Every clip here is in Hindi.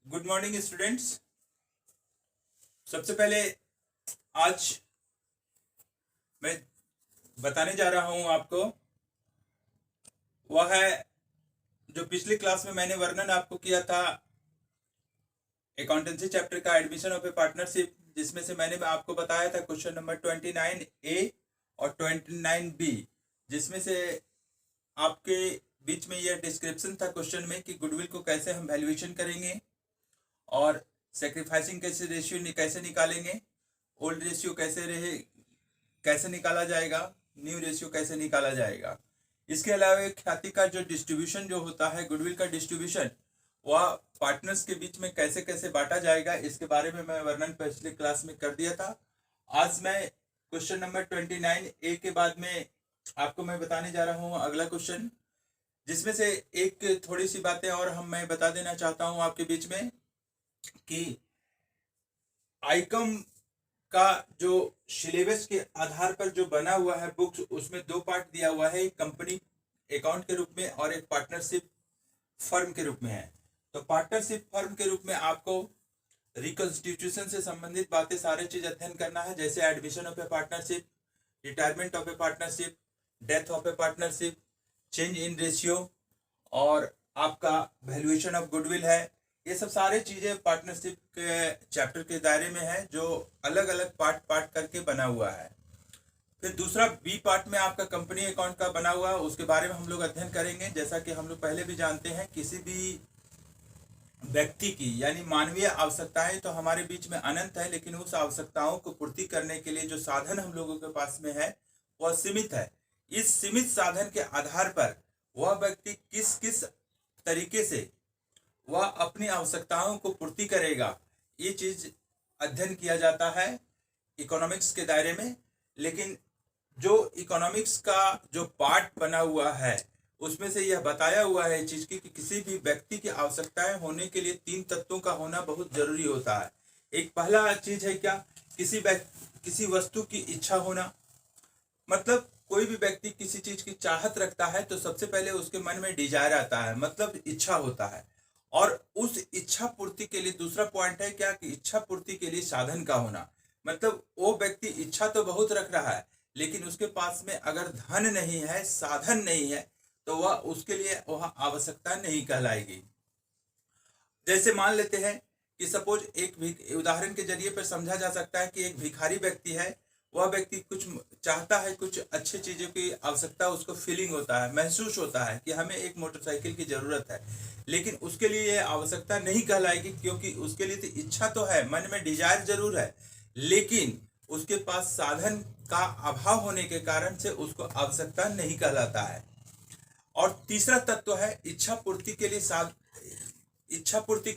Good morning students. सबसे पहले आज मैं बताने जा रहा हूं आपको वह है जो पिछली क्लास में मैंने वर्णन आपको किया था अकाउंटेंसी चैप्टर का एडमिशन ऑफ ए पार्टनरशिप, जिसमें से मैंने आपको बताया था क्वेश्चन नंबर 29A और 29B, जिसमें से आपके बीच में यह डिस्क्रिप्शन था क्वेश्चन में कि गुडविल को कैसे हम वैल्यूएशन करेंगे और सेक्रीफाइसिंग कैसे रेशियो कैसे निकालेंगे, ओल्ड रेशियो कैसे निकाला जाएगा, न्यू रेशियो कैसे निकाला जाएगा। इसके अलावा ख्याति का जो डिस्ट्रीब्यूशन जो होता है, गुडविल का डिस्ट्रीब्यूशन, वह पार्टनर्स के बीच में कैसे कैसे बांटा जाएगा, इसके बारे में मैं वर्णन पिछले क्लास में कर दिया था। आज मैं क्वेश्चन नंबर 29A के बाद में आपको मैं बताने जा रहा हूँ अगला क्वेश्चन, जिसमें से एक थोड़ी सी बातें और मैं बता देना चाहता हूँ आपके बीच में कि आइकम का जो सिलेबस के आधार पर जो बना हुआ है बुक्स, उसमें दो पार्ट दिया हुआ है, एक कंपनी अकाउंट के रूप में और एक पार्टनरशिप फर्म के रूप में है। तो पार्टनरशिप फर्म के रूप में आपको रिकॉन्स्टिट्यूशन से संबंधित बातें सारे चीज अध्ययन करना है, जैसे admission of A partnership, retirement of A partnership, death of A partnership, change in ratio और आपका वैल्यूएशन ऑफ गुडविल है। ये सब सारे चीजें पार्टनरशिप के चैप्टर के दायरे में है, जो अलग अलग पार्ट करके बना हुआ है। फिर दूसरा बी पार्ट में आपका कंपनी अकाउंट का बना हुआ है, उसके बारे में हम लोग अध्ययन करेंगे। जैसा कि हम लोग पहले भी जानते हैं, किसी भी व्यक्ति की यानी मानवीय आवश्यकताएं तो हमारे बीच में अनंत है, लेकिन उस आवश्यकताओं को पूर्ति करने के लिए जो साधन हम लोगों के पास में है वह सीमित है। इस सीमित साधन के आधार पर वह व्यक्ति किस किस तरीके से वह अपनी आवश्यकताओं को पूर्ति करेगा, ये चीज अध्ययन किया जाता है इकोनॉमिक्स के दायरे में। लेकिन जो इकोनॉमिक्स का जो पार्ट बना हुआ है उसमें से यह बताया हुआ है चीज की कि किसी भी व्यक्ति की आवश्यकताएं होने के लिए तीन तत्वों का होना बहुत जरूरी होता है। एक पहला चीज है क्या, किसी वस्तु की इच्छा होना। मतलब कोई भी व्यक्ति किसी चीज की चाहत रखता है तो सबसे पहले उसके मन में डिजायर आता है, मतलब इच्छा होता है। और उस इच्छा पूर्ति के लिए दूसरा पॉइंट है क्या कि इच्छा पूर्ति के लिए साधन का होना। मतलब वो व्यक्ति इच्छा तो बहुत रख रहा है, लेकिन उसके पास में अगर धन नहीं है, साधन नहीं है, तो वह उसके लिए वह आवश्यकता नहीं कहलाएगी। जैसे मान लेते हैं कि सपोज एक उदाहरण के जरिए पर समझा जा सकता है कि एक भिखारी व्यक्ति है, वह व्यक्ति कुछ चाहता है, कुछ अच्छी चीजों की आवश्यकता उसको फीलिंग होता है, महसूस होता है कि हमें एक मोटरसाइकिल की जरूरत है, लेकिन उसके लिए यह आवश्यकता नहीं कहलाएगी, क्योंकि उसके लिए तो इच्छा तो है, मन में डिजायर जरूर है, लेकिन उसके पास साधन का अभाव होने के कारण से उसको आवश्यकता नहीं कहलाता है। और तीसरा तत्व है इच्छा पूर्ति के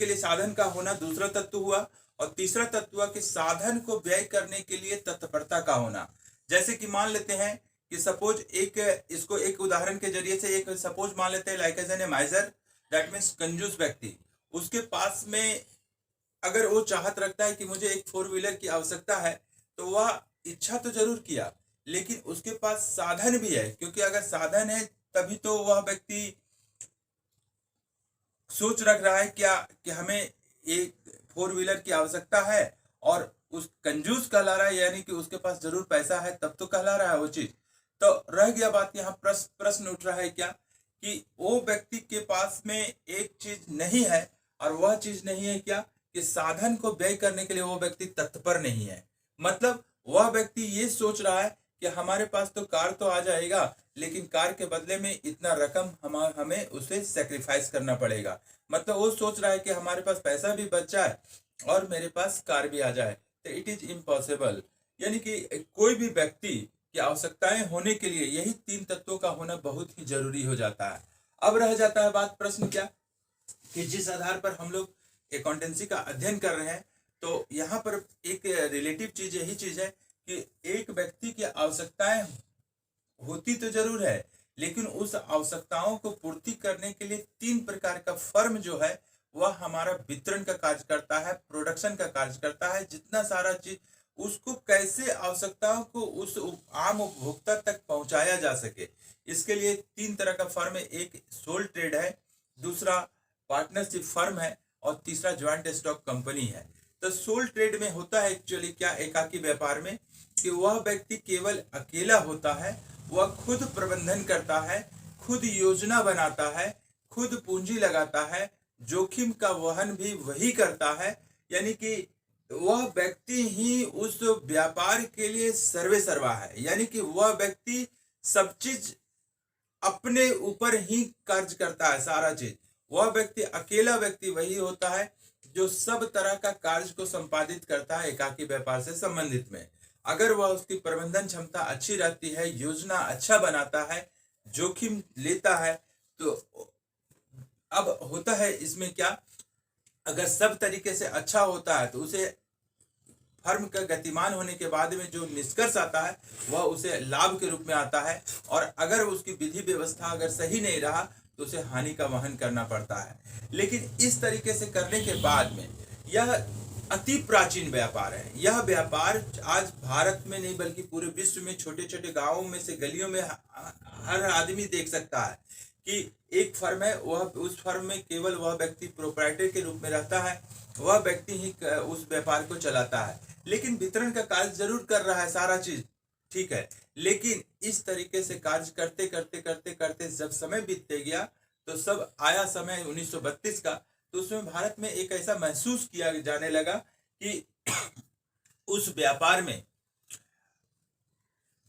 लिए साधन का होना, दूसरा तत्व हुआ। और तीसरा तत्व हुआ कि साधन को व्यय करने के लिए तत्परता का होना। जैसे कि मान लेते हैं कि सपोज इसको एक उदाहरण के जरिए से एक सपोज मान लेते हैं, like as an miser, that means कंजूस व्यक्ति। उसके पास में अगर वो चाहत रखता है कि मुझे एक 4 व्हीलर की आवश्यकता है, तो वह इच्छा तो जरूर किया, लेकिन उसके पास साधन भी है, क्योंकि अगर साधन है तभी तो वह व्यक्ति सोच रख रहा है क्या कि हमें एक 4 व्हीलर की आवश्यकता है, और उस कंजूस कहला रहा है, यानी कि उसके पास जरूर पैसा है तब तो कहला रहा है वो चीज। तो रह गया बात, यहाँ प्रश्न उठ रहा है क्या कि वो व्यक्ति के पास में एक चीज नहीं है, और वह चीज नहीं है क्या कि साधन को व्यय करने के लिए वो व्यक्ति तत्पर नहीं है। मतलब वह व्यक्ति ये सोच रहा है कि हमारे पास तो कार तो आ जाएगा, लेकिन कार के बदले में इतना रकम हमें उसे सेक्रीफाइस करना पड़ेगा। मतलब वो सोच रहा है कि हमारे पास पैसा भी बच जाए और मेरे पास कार भी आ जाए, तो इट इज इम्पॉसिबल। यानी कि कोई भी व्यक्ति की आवश्यकताएं होने के लिए यही तीन तत्वों का होना बहुत ही जरूरी हो जाता है। अब रह जाता है बात, प्रश्न क्या कि जिस आधार पर हम लोग अकाउंटेंसी का अध्ययन कर रहे हैं, तो यहाँ पर एक रिलेटिव चीज यही चीज है कि एक व्यक्ति की आवश्यकताएं होती तो जरूर है, लेकिन उस आवश्यकताओं को पूर्ति करने के लिए तीन प्रकार का फर्म जो है वह हमारा वितरण का कार्य करता है, प्रोडक्शन का कार्य करता है। जितना सारा चीज उसको कैसे आवश्यकताओं को उस आम उपभोक्ता तक पहुंचाया जा सके, इसके लिए तीन तरह का फर्म है। एक सोल ट्रेड है, दूसरा पार्टनरशिप फर्म है, और तीसरा ज्वाइंट स्टॉक कंपनी है। तो सोल ट्रेड में होता है एक्चुअली क्या, एकाकी व्यापार में, कि वह व्यक्ति केवल अकेला होता है, वह खुद प्रबंधन करता है, खुद योजना बनाता है, खुद पूंजी लगाता है, जोखिम का वहन भी वही करता है, यानी कि वह व्यक्ति ही उस व्यापार के लिए सर्वे सर्वा है, यानी कि वह व्यक्ति सब चीज अपने ऊपर ही कार्य करता है, सारा चीज। वह व्यक्ति, अकेला व्यक्ति वही होता है जो सब तरह का कार्य को संपादित करता है एकाकी व्यापार से संबंधित में। अगर वह, उसकी प्रबंधन क्षमता अच्छी रहती है, योजना अच्छा बनाता है, जोखिम लेता है, तो अब होता है इसमें क्या, अगर सब तरीके से अच्छा होता है तो उसे फर्म का गतिमान होने के बाद में जो निष्कर्ष आता है वह उसे लाभ के रूप में आता है, और अगर उसकी विधि व्यवस्था अगर सही नहीं रहा तो उसे हानि का वहन करना पड़ता है। लेकिन इस तरीके से करने के बाद में यह अति प्राचीन व्यापार है। यह व्यापार आज भारत में नहीं बल्कि पूरे विश्व में छोटे छोटे गांवों में से गलियों में हर आदमी देख सकता है कि एक फर्म है, वह उस फर्म में केवल वह व्यक्ति प्रोप्राइटर के रूप में रहता है, वह व्यक्ति ही उस व्यापार को चलाता है, लेकिन वितरण का कार्य जरूर कर रहा है, सारा चीज ठीक है। लेकिन इस तरीके से कार्य करते करते करते करते जब समय बीतते गया तो सब आया समय 1932 का, तो उसमें भारत में एक ऐसा महसूस किया जाने लगा कि उस व्यापार में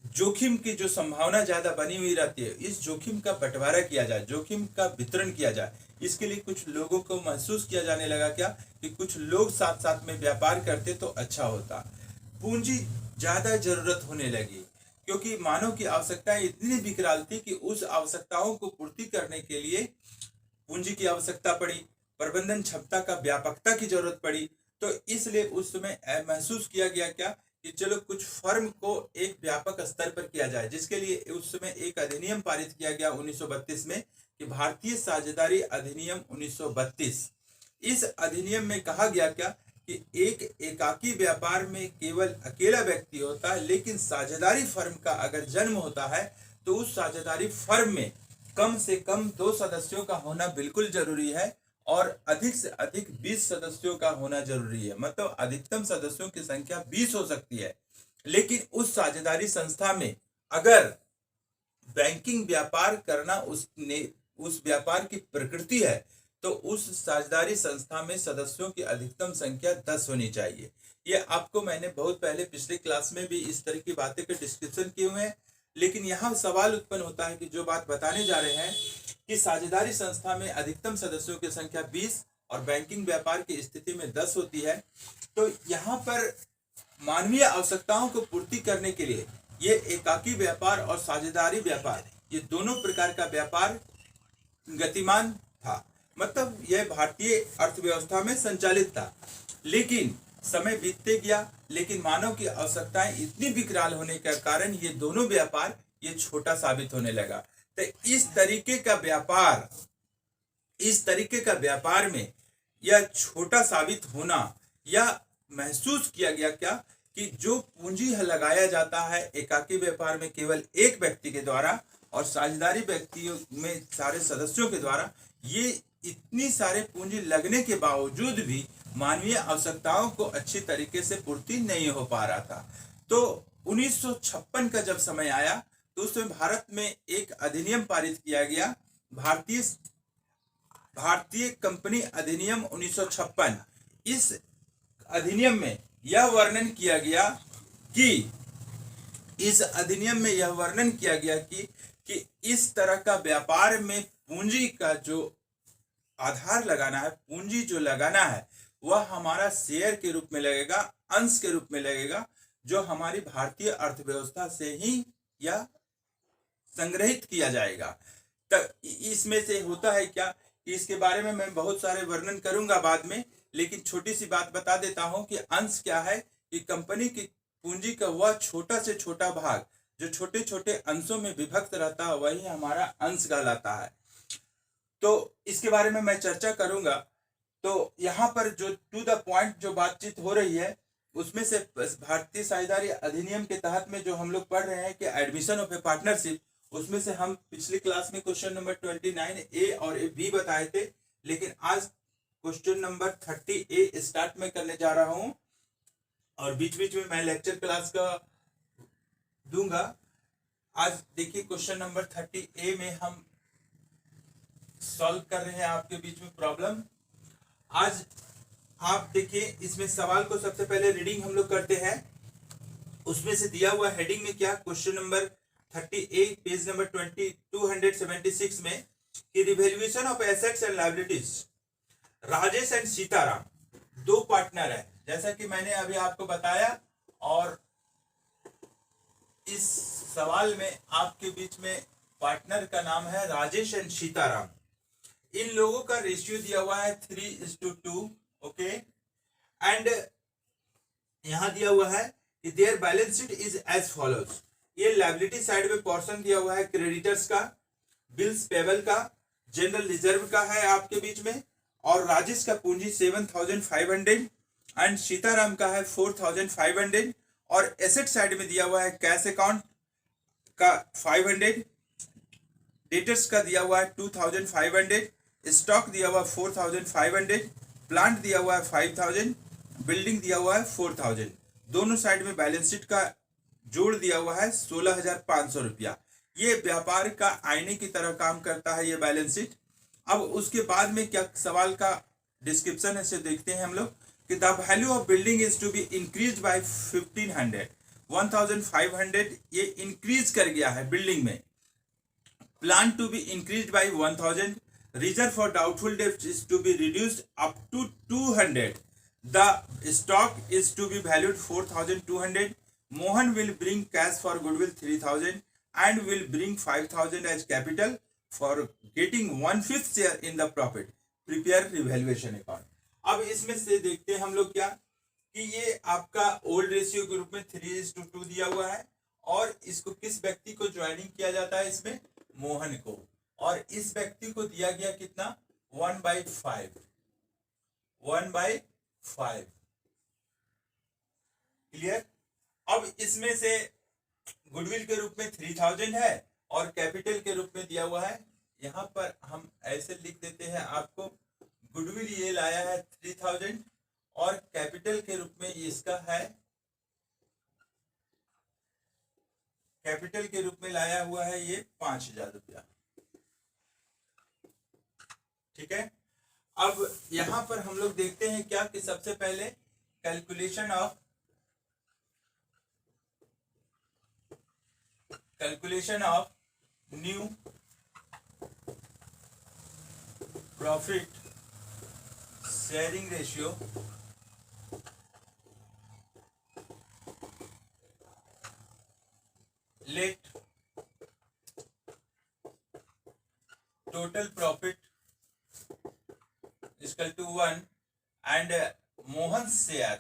जोखिम की जो संभावना ज्यादा बनी हुई रहती है, इस जोखिम का बंटवारा किया जाए, जोखिम का वितरण किया जाए। इसके लिए कुछ लोगों को महसूस किया जाने लगा क्या, कि कुछ लोग साथ साथ में व्यापार करते तो अच्छा होता। पूंजी ज्यादा जरूरत होने लगी, क्योंकि मानव की आवश्यकताएं इतनी विकराल थी कि उस आवश्यकताओं को पूर्ति करने के लिए पूंजी की आवश्यकता पड़ी, प्रबंधन क्षमता का व्यापकता की जरूरत पड़ी। तो इसलिए उस समय महसूस किया गया क्या, कि चलो कुछ फर्म को एक व्यापक स्तर पर किया जाए, जिसके लिए उस समय एक अधिनियम पारित किया गया 1932 में, कि भारतीय साझेदारी अधिनियम 1932। इस अधिनियम में कहा गया क्या, कि एक एकाकी व्यापार में केवल अकेला व्यक्ति होता है, लेकिन साझेदारी फर्म का अगर जन्म होता है तो उस साझेदारी फर्म में कम से कम 2 सदस्यों का होना बिल्कुल जरूरी है, और अधिक से अधिक 20 सदस्यों का होना जरूरी है। मतलब अधिकतम सदस्यों की संख्या 20 हो सकती है। लेकिन उस साझेदारी संस्था में अगर बैंकिंग व्यापार करना उस व्यापार की प्रकृति है, तो उस साझेदारी संस्था में सदस्यों की अधिकतम संख्या 10 होनी चाहिए। ये आपको मैंने बहुत पहले पिछले क्लास में भी इस तरह की बातें के डिस्कशन किए हुए हैं। लेकिन यहाँ सवाल उत्पन्न होता है कि जो बात बताने जा रहे हैं कि साझेदारी संस्था में अधिकतम सदस्यों की संख्या 20 और बैंकिंग व्यापार की स्थिति में 10 होती है, तो यहाँ पर मानवीय आवश्यकताओं को पूर्ति करने के लिए ये एकाकी व्यापार और साझेदारी व्यापार, ये दोनों प्रकार का व्यापार गतिमान था। मतलब यह भारतीय अर्थव्यवस्था में संचालित था। लेकिन समय बीतते गया, लेकिन मानव की आवश्यकताएं इतनी विकराल होने के कारण ये दोनों व्यापार ये छोटा साबित होने लगा। तो इस तरीके का व्यापार में यह छोटा साबित होना, यह महसूस किया गया क्या, कि जो पूंजी लगाया जाता है एकाकी व्यापार में केवल एक व्यक्ति के द्वारा और साझेदारी व्यक्तियों में सारे सदस्यों के द्वारा, ये इतनी सारे पूंजी लगने के बावजूद भी मानवीय आवश्यकताओं को अच्छी तरीके से पूर्ति नहीं हो पा रहा था। तो 1956 का जब समय आया तो उसमें भारत में एक अधिनियम पारित किया गया, भारतीय कंपनी अधिनियम 1956। इस अधिनियम में यह वर्णन किया गया कि इस तरह का व्यापार में पूंजी का जो आधार लगाना है, पूंजी जो लगाना है, वह हमारा शेयर के रूप में लगेगा, अंश के रूप में लगेगा, जो हमारी भारतीय अर्थव्यवस्था से ही यह संग्रहित किया जाएगा। तो इसमें से होता है क्या, इसके बारे में मैं बहुत सारे वर्णन करूंगा बाद में, लेकिन छोटी सी बात बता देता हूं कि अंश क्या है, कि कंपनी की पूंजी का वह छोटा से छोटा भाग जो छोटे छोटे अंशों में विभक्त रहता है, वही हमारा अंश कहलाता है। तो इसके बारे में मैं चर्चा करूंगा। तो यहाँ पर जो टू द पॉइंट जो बातचीत हो रही है, उसमें से भारतीय साझेदारी अधिनियम के तहत में जो हम लोग पढ़ रहे हैं कि एडमिशन ऑफ ए पार्टनरशिप, उसमें से हम पिछली क्लास में क्वेश्चन नंबर 29A और B बताए थे। लेकिन आज क्वेश्चन नंबर 30A स्टार्ट में करने जा रहा हूं और बीच बीच में मैं लेक्चर क्लास का दूंगा। आज देखिए क्वेश्चन नंबर 30A में हम सॉल्व कर रहे हैं आपके बीच में प्रॉब्लम। आज आप देखिए इसमें सवाल को सबसे पहले रीडिंग हम लोग करते हैं। उसमें से दिया हुआ हेडिंग में क्या, question number 30A page number 276 में कि revaluation of assets and liabilities. Rajesh and Sitaram दो पार्टनर है, जैसा कि मैंने अभी आपको बताया, और इस सवाल में आपके बीच में पार्टनर का नाम है राजेश एंड सीताराम। इन लोगों का रेशियो दिया हुआ है 3:2, ओके। एंड यहां दिया हुआ है कि there balance sheet is as follows. ये लायबिलिटी साइड में पोर्शन दिया हुआ है क्रेडिटर्स का, बिल्स पेबल का, जनरल रिजर्व का है आपके बीच में, और राजेश का पूंजी 7,500 एंड सीताराम का है 4,500, और एसेट साइड में दिया हुआ है कैश अकाउंट का 500, डेटर्स का दिया हुआ है 2,500, स्टॉक दिया हुआ 4,500, प्लांट दिया हुआ है 5,000, बिल्डिंग दिया हुआ है 4,000। दोनों साइड में बैलेंस शीट का जोड़ दिया हुआ है 16,500 रुपया। ये व्यापार का आईने की तरह काम करता है ये बैलेंस शीट। अब उसके बाद में क्या सवाल का डिस्क्रिप्शन है से देखते हैं हम लोग कि the value of building is to be increase by 1,500 ये इंक्रीज कर गया है बिल्डिंग में। Plan to be increase by 1,000, reserve for doubtful debts is to be reduced up to 200, the stock is to be valued 4,200, Mohan will bring cash for goodwill 3,000 and will bring 5,000 as capital for getting 1/5 share in the profit. Prepare revaluation account. अब इसमें से देखते हैं हम लोग क्या कि ये आपका ओल्ड रेशियो के रूप में 3:2 दिया हुआ है, और इसको किस व्यक्ति को ज्वाइनिंग किया जाता है, इसमें मोहन को, और इस व्यक्ति को दिया गया कितना 1/5, 1/5। क्लियर। अब इसमें से गुडविल के रूप में 3,000 है और कैपिटल के रूप में दिया हुआ है। यहां पर हम ऐसे लिख देते हैं आपको, गुडविल ये लाया है 3,000 और कैपिटल के रूप में इसका है, कैपिटल के रूप में लाया हुआ है ये 5,000 रुपया। ठीक है। अब यहां पर हम लोग देखते हैं क्या कि सबसे पहले calculation of new profit sharing ratio let total profit equal to 1 and Mohan share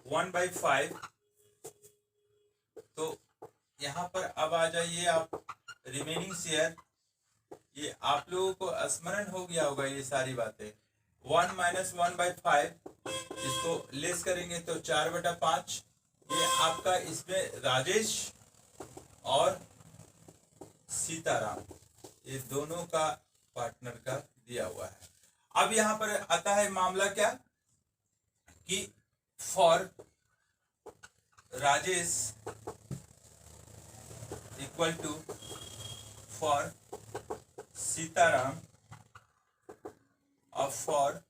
1/5। तो यहां पर अब आ जाइए आप, रिमेनिंग शेयर, ये आप लोगों को स्मरण हो गया होगा ये सारी बातें। 1 - 1/5 इसको लेस करेंगे तो 4/5। ये आपका इसमें राजेश और सीताराम ये दोनों का पार्टनर का दिया हुआ है। अब यहां पर आता है मामला क्या कि for Rajesh equal to for Sitaram और फॉर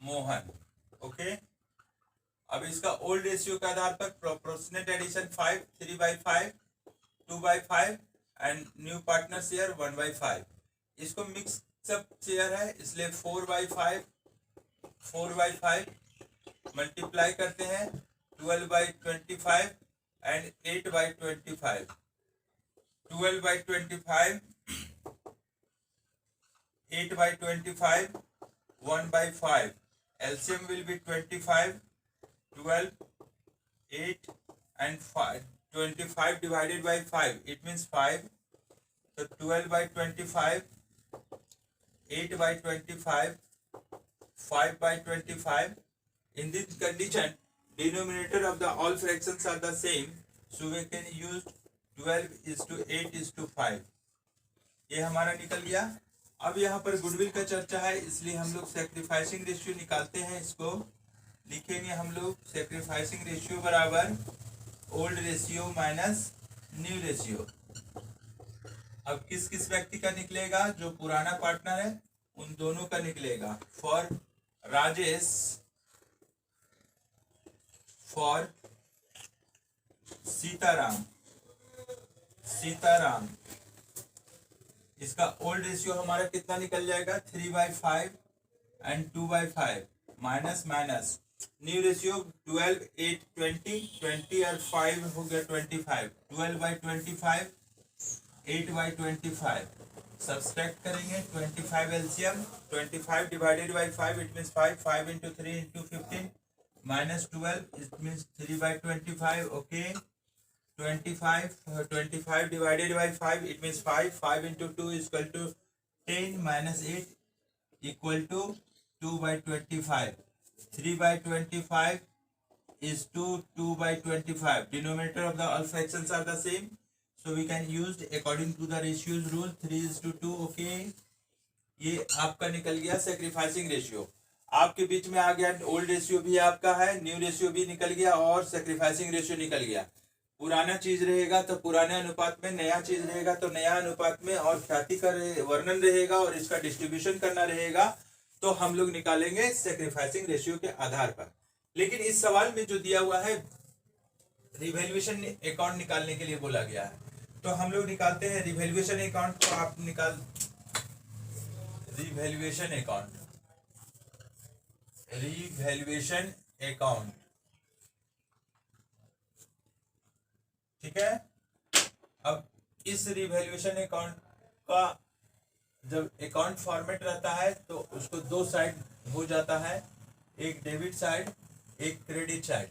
मोहन, ओके। अब इसका ओल्ड रेशियो के आधार पर proportionate addition 5, 3/5, 2/5 and new partner share 1/5। इसको मिक्सअप शेयर है इसलिए 4/5 मल्टीप्लाई करते हैं 12/25 and 8/25। 12/25, 8/25, 1/5। LCM will be 25, 12, 8 and 5. 25 divided by 5, it means 5. So 12/25, 8/25, 5/25. In this condition, denominator of the all fractions are the same, so we can use 12:8:5. ये हमारा निकल गया। अब यहाँ पर गुडविल का चर्चा है, इसलिए हम लोग सेक्रीफाइसिंग रेशियो निकालते हैं। इसको लिखेंगे हम लोग, सेक्रीफाइसिंग रेशियो बराबर old ratio minus new ratio. अब किस किस व्यक्ति का निकलेगा? जो पुराना पार्टनर है उन दोनों का निकलेगा। फॉर राजेश, फॉर सीताराम, सीताराम, इसका ओल्ड रेशियो हमारा कितना निकल जाएगा? 3/5 and 2/5 minus minus. New ratio 12, 8, 20, 20 और 5 हो गया 25, 12/25, 8/25। सब्सट्रैक्ट करेंगे 25 LCM, 25 divided by 5 it means 5, 5 into 3 into 15 minus 12 it means 3/25। Okay, 25 divided by 5 it means 5 into 2 is equal to 10 minus 8 equal to 2/25. 3/25 is 2/25. Denominator of the all fractions are the same, so we can use according to the ratios rule 3:2. Okay, ये आपका निकल गया सेक्रीफाइसिंग रेशियो। आपके बीच में आ गया ओल्ड रेशियो भी आपका है, न्यू रेशियो भी निकल गया और सेक्रीफाइसिंग रेशियो निकल गया। पुराना चीज रहेगा तो पुराने अनुपात में, नया चीज रहेगा तो नया अनुपात में, और ख्याति का वर्णन रहेगा और इसका डिस्ट्रीब्यूशन करना रहेगा, तो हम लोग निकालेंगे सेक्रीफाइसिंग रेशियो के आधार पर। लेकिन इस सवाल में जो दिया हुआ है रिवैल्यूएशन अकाउंट निकालने के लिए बोला गया है, तो हम लोग निकालते हैं रिवैल्यूएशन अकाउंट। तो आप निकाल रिवैल्यूएशन अकाउंट, रिवैल्यूएशन अकाउंट, ठीक है। अब इस रिवैल्यूएशन अकाउंट का जब अकाउंट फॉर्मेट रहता है तो उसको दो साइड हो जाता है, एक डेबिट साइड, एक क्रेडिट साइड।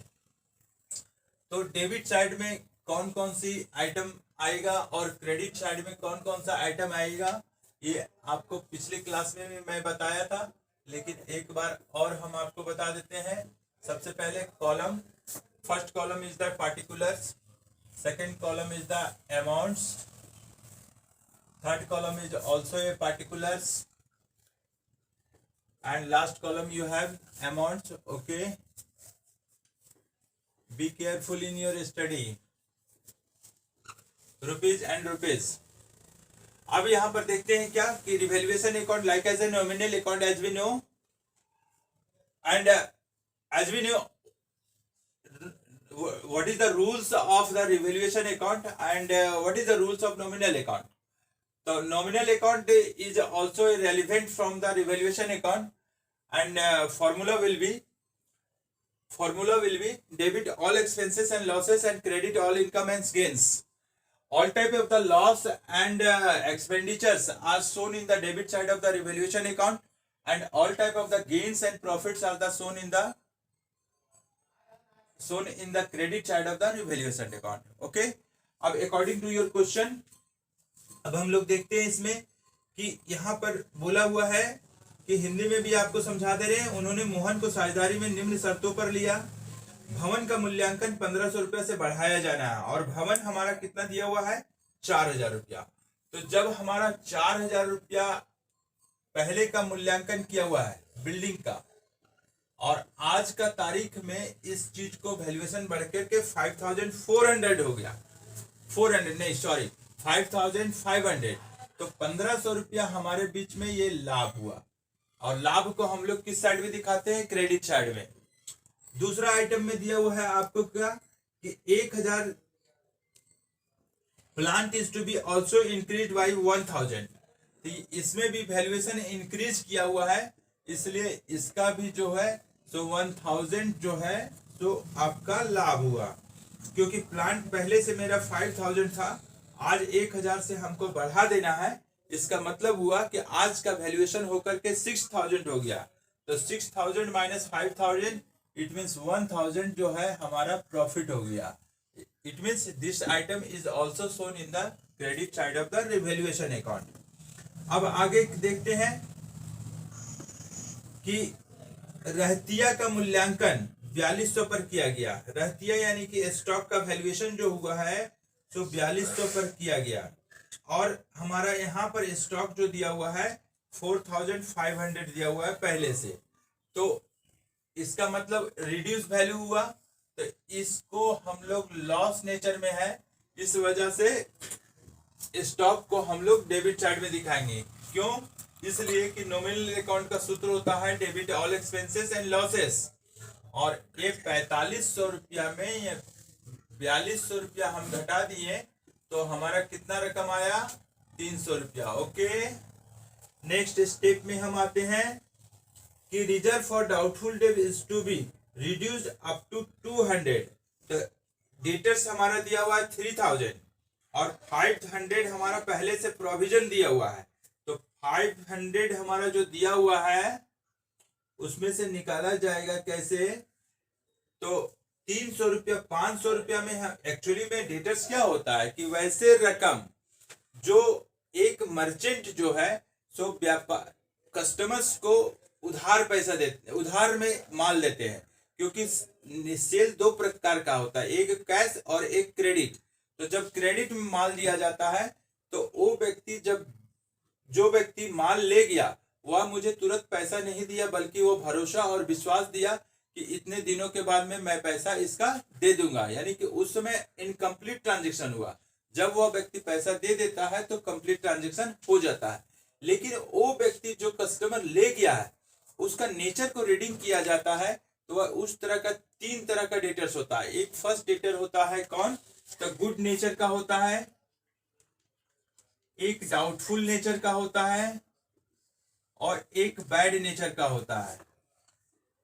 तो डेबिट साइड में कौन कौन सी आइटम आएगा और क्रेडिट साइड में कौन कौन सा आइटम आएगा, ये आपको पिछली क्लास में भी मैं बताया था, लेकिन एक बार और हम आपको बता देते हैं। सबसे पहले column, first column is the particulars, second column is the amounts, third column is also a particulars, and last column you have amounts. Okay, be careful in your study. Rupees and rupees. अब यहां पर देखते हैं क्या कि revaluation account like as a nominal account as we know, and as we know what is the rules of the revaluation account and what is the rules of nominal account. So nominal account is also relevant from the revaluation account, and formula will be debit all expenses and losses and credit all income and gains. All type of the loss and expenditures are shown in the debit side of the revaluation account, and all type of the gains and profits are the shown in the credit side of the revaluation account. Okay, अब according to your question, अब हम लोग देखते हैं इसमें कि यहाँ पर बोला हुआ है कि हिंदी में भी आपको समझा दे रहे हैं। उन्होंने मोहन को साझेदारी में निम्न शर्तों पर लिया। भवन का मूल्यांकन 1500 रुपया से बढ़ाया जाना है, और भवन हमारा कितना दिया हुआ है? 4000 रुपया। तो जब हमारा 4000 रुपया पहले का मूल्यांकन किया हुआ है बिल्डिंग का, और आज का तारीख में इस चीज को वैल्यूएशन बढ़ करके 5400 हो गया, 400 नहीं सॉरी 5500, तो 1500 रुपया हमारे बीच में ये लाभ हुआ। और लाभ को हम लोग किस साइड में दिखाते हैं? क्रेडिट साइड में। दूसरा आइटम में दिया हुआ है आपको क्या कि 1000 plant is to be also increase by 1000, तो इसमें भी वैल्यूएशन इंक्रीज किया हुआ है, इसलिए इसका भी जो है सो 1000 जो है तो आपका लाभ हुआ। क्योंकि प्लांट पहले से मेरा 5000 था, आज 1000 से हमको बढ़ा देना है, इसका मतलब हुआ कि आज का वैल्यूएशन होकर के 6000 हो गया। तो 6000 माइनस 5000 इट मीन्स 1000 जो है हमारा प्रॉफिट हो गया। It means this item is also shown in the credit side of the revaluation account. अब आगे देखते हैं कि रहतिया का मूल्यांकन 4200 पर किया गया। रहतिया यानी कि स्टॉक का वैल्यूएशन जो हुआ है तो 4200 पर किया गया। और हमारा यहाँ पर स्टॉक जो दिया हुआ है 4500 दिया हुआ है पहले से, तो इसका मतलब रिड्यूस वैल्यू हुआ, तो इसको हम लोग लॉस नेचर में है, इस वजह से स्टॉक को हम लोग डेबिट साइड में दिखाएंगे। क्यों? इसलिए कि नॉमिनल अकाउंट का सूत्र होता है debit all expenses and losses, और ये 4500 रुपया में ये 4200 रुपया हम घटा दिए, तो हमारा कितना रकम आया? 300 रुपया। ओके, नेक्स्ट स्टेप में हम आते हैं कि reserve for doubtful debt is to be reduced up to 200। तो डेटर्स हमारा दिया हुआ है 3000 और 500 हमारा पहले से प्रोविजन दिया हुआ है, तो 500 हमारा जो दिया हुआ है उसमें से निकाला जाएगा कैसे? तो 300 रुपया 500 रुपया में एक्चुअली में डेटर्स क्या होता है कि वैसे रकम जो एक मर्चेंट जो है सो व्यापार कस्टमर्स को उधार पैसा देते, उधार में माल देते हैं, क्योंकि सेल दो प्रकार का होता है, एक कैश और एक क्रेडिट। तो जब क्रेडिट में माल दिया जाता है तो वो व्यक्ति जो व्यक्ति माल ले गया वह मुझे तुरंत पैसा नहीं दिया, बल्कि वो भरोसा और विश्वास दिया कि इतने दिनों के बाद में मैं पैसा इसका दे दूंगा, यानी कि उस समय इनकम्प्लीट ट्रांजेक्शन हुआ। जब वह व्यक्ति पैसा दे देता है तो कंप्लीट ट्रांजेक्शन हो जाता है। लेकिन वो व्यक्ति जो कस्टमर ले गया है उसका नेचर को रीडिंग किया जाता है, तो वह उस तरह का 3 तरह का डेटर्स होता है। एक फर्स्ट डेटर होता है कौन? तो गुड नेचर का होता है, एक डाउटफुल नेचर का होता है और एक बैड नेचर का होता है।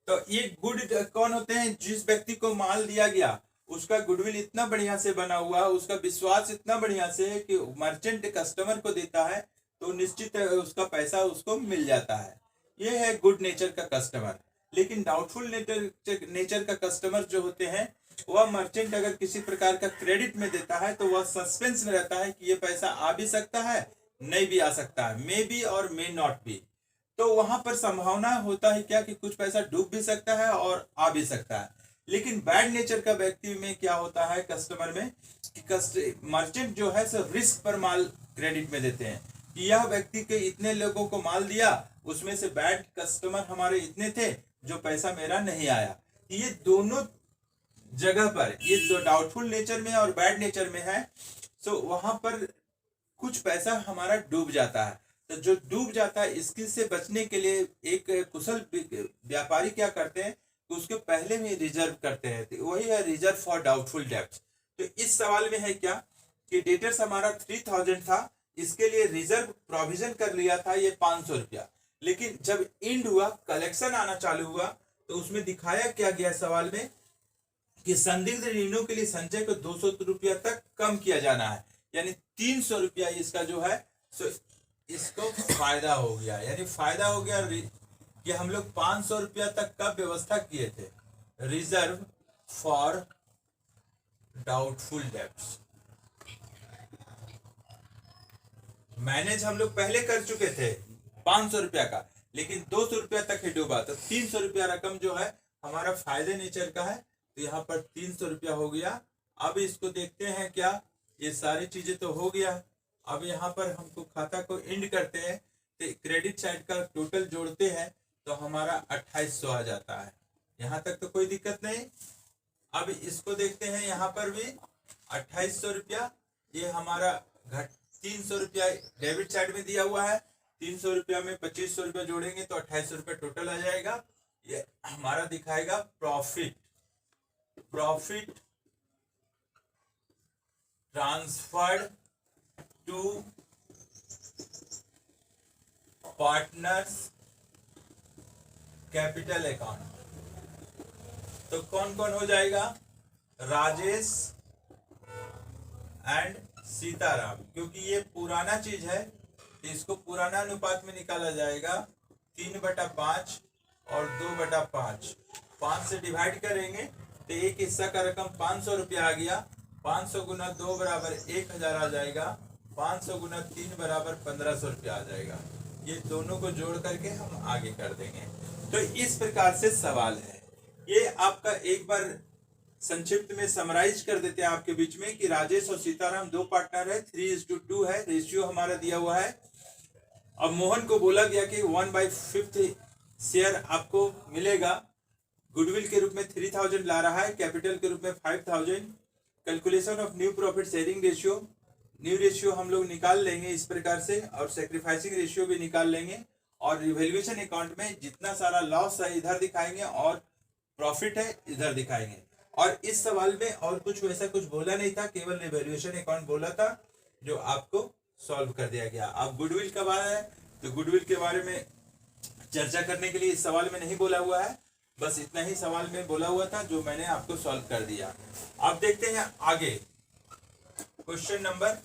तो ये गुड कौन होते हैं? जिस व्यक्ति को माल दिया गया उसका गुडविल इतना बढ़िया से बना हुआ, उसका विश्वास इतना बढ़िया से कि मर्चेंट कस्टमर को देता है तो निश्चित उसका पैसा उसको मिल जाता है। ये है गुड नेचर का कस्टमर। लेकिन डाउटफुल नेचर का कस्टमर जो होते हैं, वह मर्चेंट अगर किसी प्रकार का क्रेडिट में देता है तो वह सस्पेंस में रहता है कि ये पैसा आ भी सकता है, नहीं भी आ सकता है, मे बी और मे नॉट बी। तो वहां पर संभावना होता है क्या कि कुछ पैसा डूब भी सकता है और आ भी सकता है। लेकिन बैड नेचर का व्यक्ति में क्या होता है कस्टमर में कि मर्चेंट जो है सो रिस्क पर माल क्रेडिट में देते हैं कि यह व्यक्ति के इतने लोगों को माल दिया, उसमें से बैड कस्टमर हमारे इतने थे जो पैसा मेरा नहीं आया। ये दोनों जगह पर, ये जो डाउटफुल नेचर में और बैड नेचर में है, सो वहां पर कुछ पैसा हमारा डूब जाता है। तो जो डूब जाता है इसके से बचने के लिए एक कुशल व्यापारी क्या करते हैं कि उसके पहले में रिजर्व करते हैं, तो वही है रिजर्व फॉर डाउटफुल डेब्ट्स। तो इस सवाल में है क्या कि डेटर्स हमारा 3000 था, इसके लिए रिजर्व प्रोविजन कर लिया था ये 500 रुपया। लेकिन जब एंड हुआ, कलेक्शन आना चालू हुआ, तो उसमें दिखाया क्या गया सवाल में कि संदिग्ध ऋणों के लिए संचय को 200 रुपया तक कम किया जाना है, यानी 300 रुपया इसका जो है सो इसको फायदा हो गया। यानी फायदा हो गया कि हम लोग 500 रुपया तक का व्यवस्था किए थे reserve for doubtful debts. Manage हम लोग पहले कर चुके थे 500 रुपया का, लेकिन 200 रुपया तक ही डूबा, तो 300 रुपया रकम जो है हमारा फायदे नेचर का है, तो यहाँ पर 300 रुपया हो गया। अब इसको देखते हैं क्या, ये सारी चीजें तो हो गया। अब यहाँ पर हमको खाता को एंड करते हैं, तो क्रेडिट साइड का टोटल जोड़ते हैं तो हमारा 2800 आ जाता है। यहाँ तक तो कोई दिक्कत नहीं। अब इसको देखते हैं, यहाँ पर भी 2800 रुपया, ये हमारा 300 रुपया डेबिट साइड में दिया हुआ है, 300 रुपया में 2500 रुपया जोड़ेंगे तो 2800 रुपया टोटल आ जाएगा। ये हमारा दिखाएगा profit transferred to partners capital account. तो कौन कौन हो जाएगा? राजेश एंड सीताराम, क्योंकि ये पुराना चीज है तो इसको पुराना अनुपात में निकाला जाएगा। 3/5 और 2/5, 5 से डिवाइड करेंगे तो एक हिस्सा का रकम 500 रुपया आ गया। 500 गुना 2 बराबर 1000 आ जाएगा, 500 गुना 3 बराबर 1500 रुपया आ जाएगा। ये दोनों को जोड़ करके हम आगे कर देंगे। तो इस प्रकार से सवाल है। ये आपका एक बार संक्षिप्त में समराइज कर देते हैं आपके बीच में कि राजेश और सीताराम दो पार्टनर है, 3:2 है रेशियो हमारा दिया हुआ है। अब मोहन को बोला गया कि 1/5 शेयर आपको मिलेगा। गुडविल के रूप में 3000 ला रहा है, कैपिटल के रूप में 5000। Calculation of new profit sharing ratio, new ratio हम लोग निकाल लेंगे इस प्रकार से, और सेक्रीफाइसिंग रेशियो भी निकाल लेंगे। और रिवैल्यूएशन अकाउंट में जितना सारा लॉस है इधर दिखाएंगे और प्रॉफिट है इधर दिखाएंगे। और इस सवाल में और कुछ वैसा कुछ बोला नहीं था, केवल रिवैल्यूएशन अकाउंट बोला था जो आपको सॉल्व कर दिया गया। अब गुडविल का बात है तो गुडविल के बारे में चर्चा करने के लिए इस सवाल में नहीं बोला हुआ है, बस इतना ही सवाल में बोला हुआ था जो मैंने आपको सॉल्व कर दिया। अब देखते हैं आगे क्वेश्चन नंबर